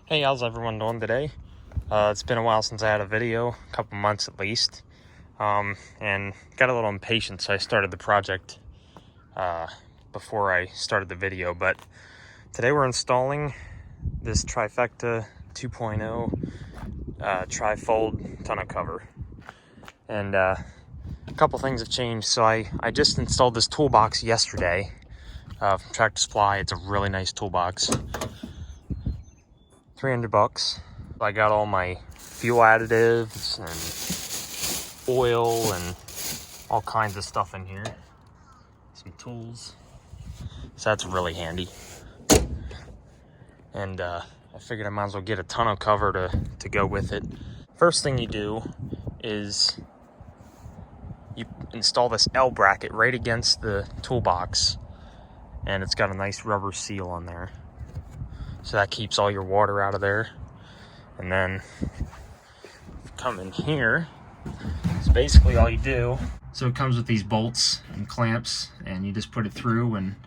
Hey, how's everyone doing today? It's been a while since I had a video, a couple months at least, and got a little impatient, so I started the project before I started the video. But today we're installing this Trifecta 2.0 tri-fold tonneau cover, and a couple things have changed. So I just installed this toolbox yesterday from Tractor Supply. It's a really nice toolbox. $300. I got all my fuel additives and oil and all kinds of stuff in here. Some tools. So that's really handy. And I figured I might as well get a tonneau cover to go with it. First thing you do is you install this L bracket right against the toolbox, and it's got a nice rubber seal on there. So that keeps all your water out of there. And then come in here. It's basically all you do. So it comes with these bolts and clamps, and you just put it through and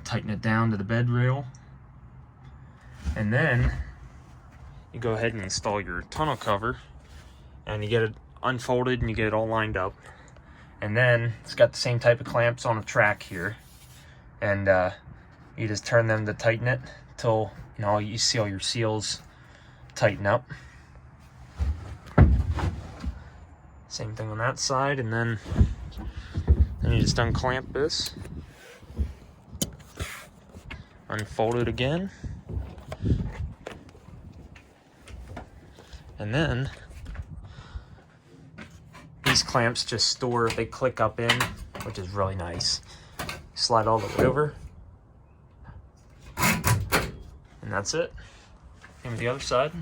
tighten it down to the bed rail. And then you go ahead and install your tonneau cover, and you get it unfolded and you get it all lined up. And then it's got the same type of clamps on a track here, and you just turn them to tighten it till you see all your seals tighten up. Same thing on that side, and then you just unclamp this, unfold it again, and then these clamps just store, they click up in, which is really nice. Slide all the way over, and that's it. And the other side.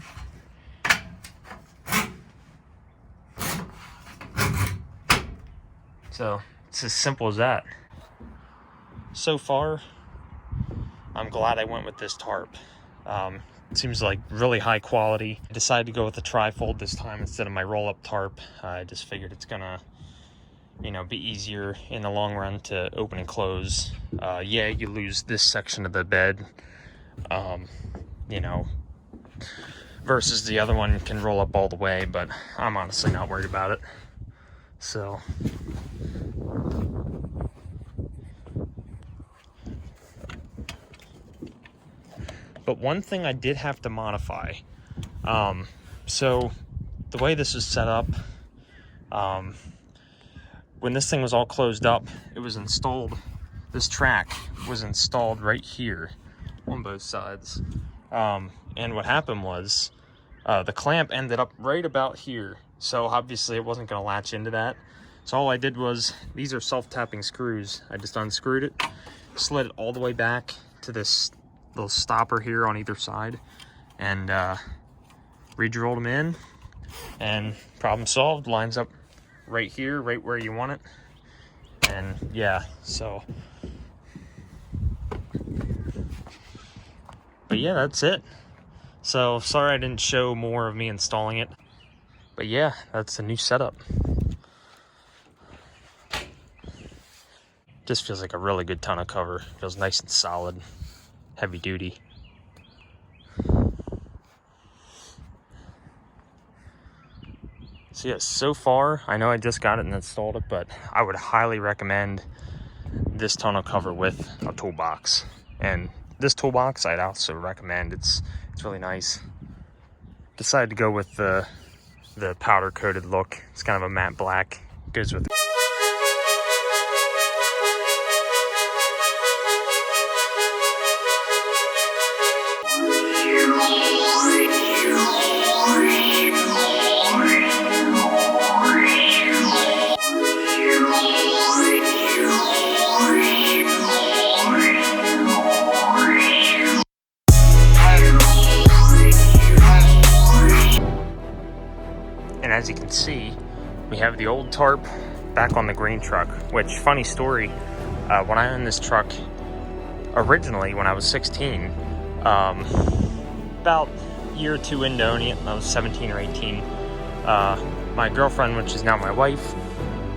So it's as simple as that. So far, I'm glad I went with this tarp. It seems like really high quality. I decided to go with the tri-fold this time instead of my roll-up tarp. I just figured it's gonna, be easier in the long run to open and close. Yeah, you lose this section of the bed, versus the other one can roll up all the way, but I'm honestly not worried about it. So but one thing I did have to modify, so the way this is set up, when this thing was all closed up, it was installed, this track was installed right here on both sides. And what happened was the clamp ended up right about here. So obviously it wasn't going to latch into that. So all I did was, these are self-tapping screws. I just unscrewed it, slid it all the way back to this little stopper here on either side, and re-drilled them in, and problem solved. Lines up right here, right where you want it. And yeah, so. But yeah, that's it. So sorry I didn't show more of me installing it, but yeah, that's the new setup. Just feels like a really good tonneau cover. Feels nice and solid, heavy duty. So yeah, so far, I know I just got it and installed it, but I would highly recommend this tonneau cover with a toolbox. And this toolbox I'd also recommend. It's really nice. Decided to go with the powder coated look. It's kind of a matte black. Goes with And as you can see, we have the old tarp back on the green truck, which, funny story, when I owned this truck, originally when I was 16, about a year or two into owning it, I was 17 or 18, my girlfriend, which is now my wife,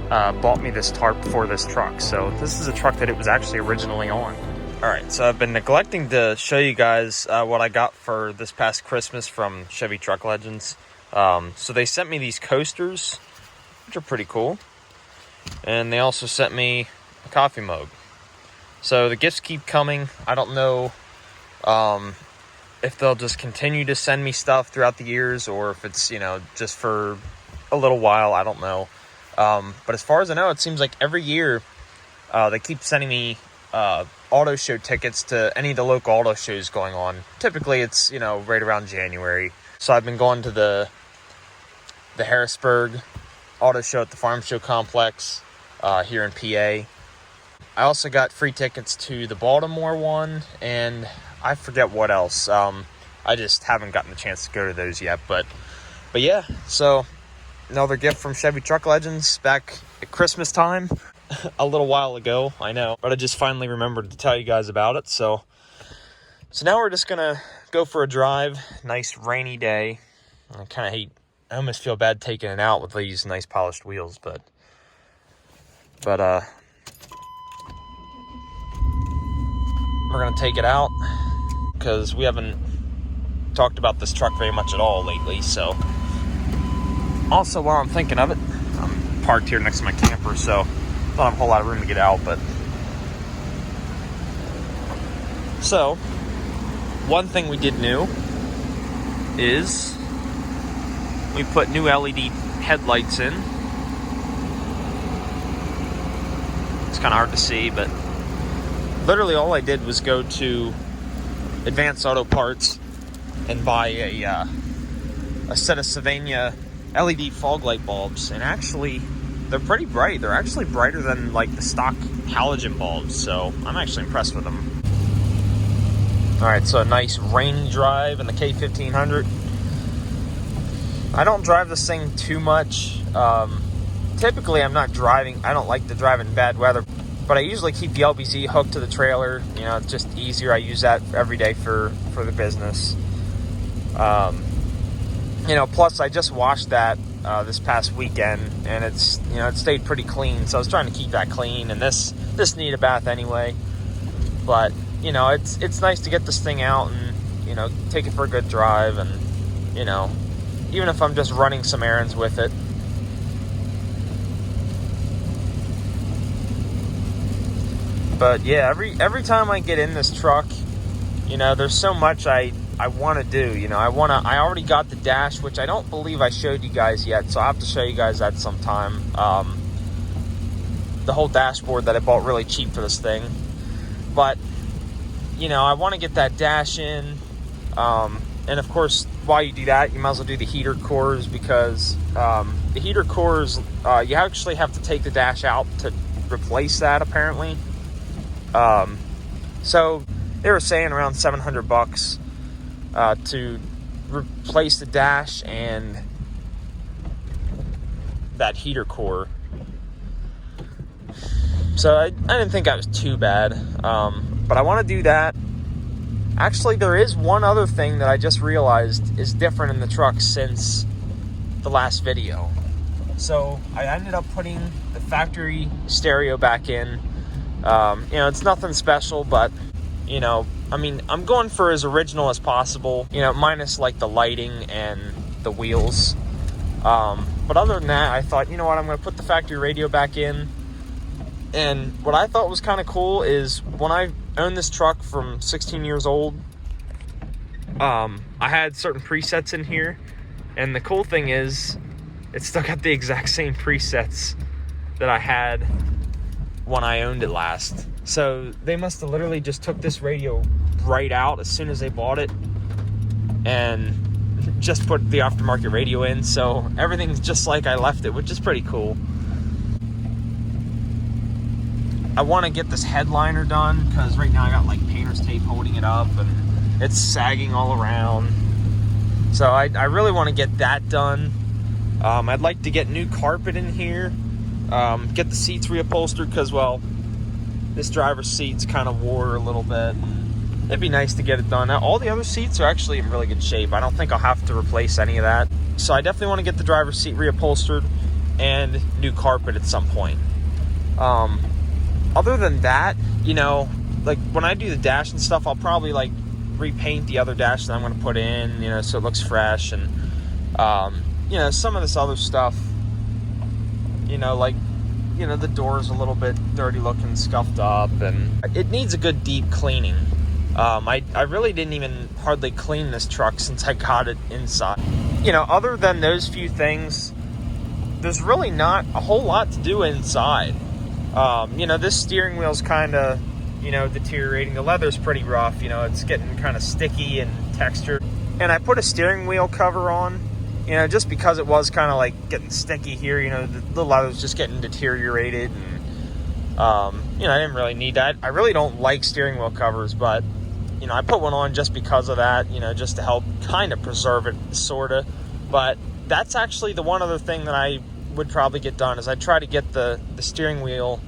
bought me this tarp for this truck. So this is a truck that it was actually originally on. Alright, so I've been neglecting to show you guys what I got for this past Christmas from Chevy Truck Legends. So they sent me these coasters, which are pretty cool. And they also sent me a coffee mug. So the gifts keep coming. I don't know if they'll just continue to send me stuff throughout the years, or if it's, you know, just for a little while. I don't know. But as far as I know, it seems like every year they keep sending me auto show tickets to any of the local auto shows going on. Typically it's, you know, right around January. So I've been going to the Harrisburg auto show at the Farm Show Complex here in PA. I also got free tickets to the Baltimore one, and I forget what else. I just haven't gotten the chance to go to those yet, but yeah, so another gift from Chevy Truck Legends back at Christmas time. A little while ago, I know, but I just finally remembered to tell you guys about it. So now we're just gonna go for a drive. Nice rainy day. I almost feel bad taking it out with these nice polished wheels, but we're gonna take it out because we haven't talked about this truck very much at all lately. So also, while I'm thinking of it, I'm parked here next to my camper, so don't have a whole lot of room to get out. But so one thing we did new is we put new LED headlights in. It's kind of hard to see, but literally all I did was go to Advanced Auto Parts and buy a set of Sylvania LED fog light bulbs, and actually they're pretty bright. They're actually brighter than like the stock halogen bulbs, so I'm actually impressed with them. Alright, so a nice rainy drive in the K1500. I don't drive this thing too much. Typically I don't like to drive in bad weather, but I usually keep the LBZ hooked to the trailer. You know, it's just easier. I use that every day for the business. You know, plus I just washed that this past weekend, and it's, you know, it stayed pretty clean, so I was trying to keep that clean, and this needed a bath anyway. But you know, it's nice to get this thing out and, you know, take it for a good drive, and, you know, even if I'm just running some errands with it. But yeah, every time I get in this truck, you know, there's so much I want to do. You know, I already got the dash, which I don't believe I showed you guys yet, so I'll have to show you guys that sometime. The whole dashboard that I bought really cheap for this thing. But, you know, I want to get that dash in. And of course, while you do that, you might as well do the heater cores, because the heater cores, you actually have to take the dash out to replace that, apparently. So they were saying around $700 to replace the dash and that heater core. So I didn't think that was too bad, but I want to do that. Actually, there is one other thing that I just realized is different in the truck since the last video. So I ended up putting the factory stereo back in. You know, it's nothing special, but, you know, I mean, I'm going for as original as possible, you know, minus like the lighting and the wheels. But other than that, I thought, you know what, I'm going to put the factory radio back in. And what I thought was kind of cool is when I owned this truck from 16 years old, I had certain presets in here. And the cool thing is, it's still got the exact same presets that I had when I owned it last. So they must have literally just took this radio right out as soon as they bought it and just put the aftermarket radio in. So everything's just like I left it, which is pretty cool. I want to get this headliner done because right now I got like painter's tape holding it up and it's sagging all around. So I really want to get that done. I'd like to get new carpet in here. Get the seats reupholstered because, well, this driver's seat's kind of wore a little bit. It'd be nice to get it done. Now, all the other seats are actually in really good shape. I don't think I'll have to replace any of that. So I definitely want to get the driver's seat reupholstered and new carpet at some point. Other than that, you know, like when I do the dash and stuff, I'll probably like repaint the other dash that I'm going to put in, you know, so it looks fresh. And you know, some of this other stuff, you know, like, you know, the door's a little bit dirty looking, scuffed up, and it needs a good deep cleaning. I really didn't even hardly clean this truck since I got it inside. You know, other than those few things, there's really not a whole lot to do inside. You know, this steering wheel's kind of, you know, deteriorating. The leather's pretty rough, you know, it's getting kind of sticky and textured. And I put a steering wheel cover on, you know, just because it was kind of like getting sticky here, you know, the leather's just getting deteriorated. And, you know, I didn't really need that. I really don't like steering wheel covers, but, you know, I put one on just because of that, you know, just to help kind of preserve it, sort of. But that's actually the one other thing that I would probably get done, is I'd try to get the steering wheel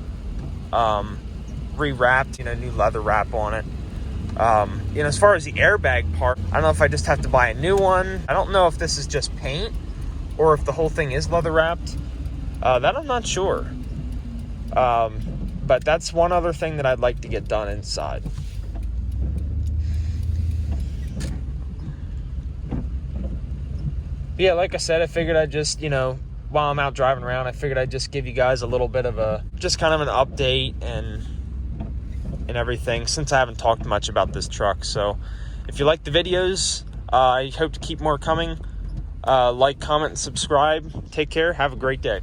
re-wrapped, you know, new leather wrap on it. You know, as far as the airbag part, I don't know if I just have to buy a new one. I don't know if this is just paint or if the whole thing is leather wrapped. That I'm not sure. But that's one other thing that I'd like to get done inside. Yeah, like I said, I figured I'd just, you know, while I'm out driving around, I figured I'd just give you guys a little bit of just kind of an update and everything, since I haven't talked much about this truck. So if you like the videos, I hope to keep more coming. Like, comment, and subscribe. Take care. Have a great day.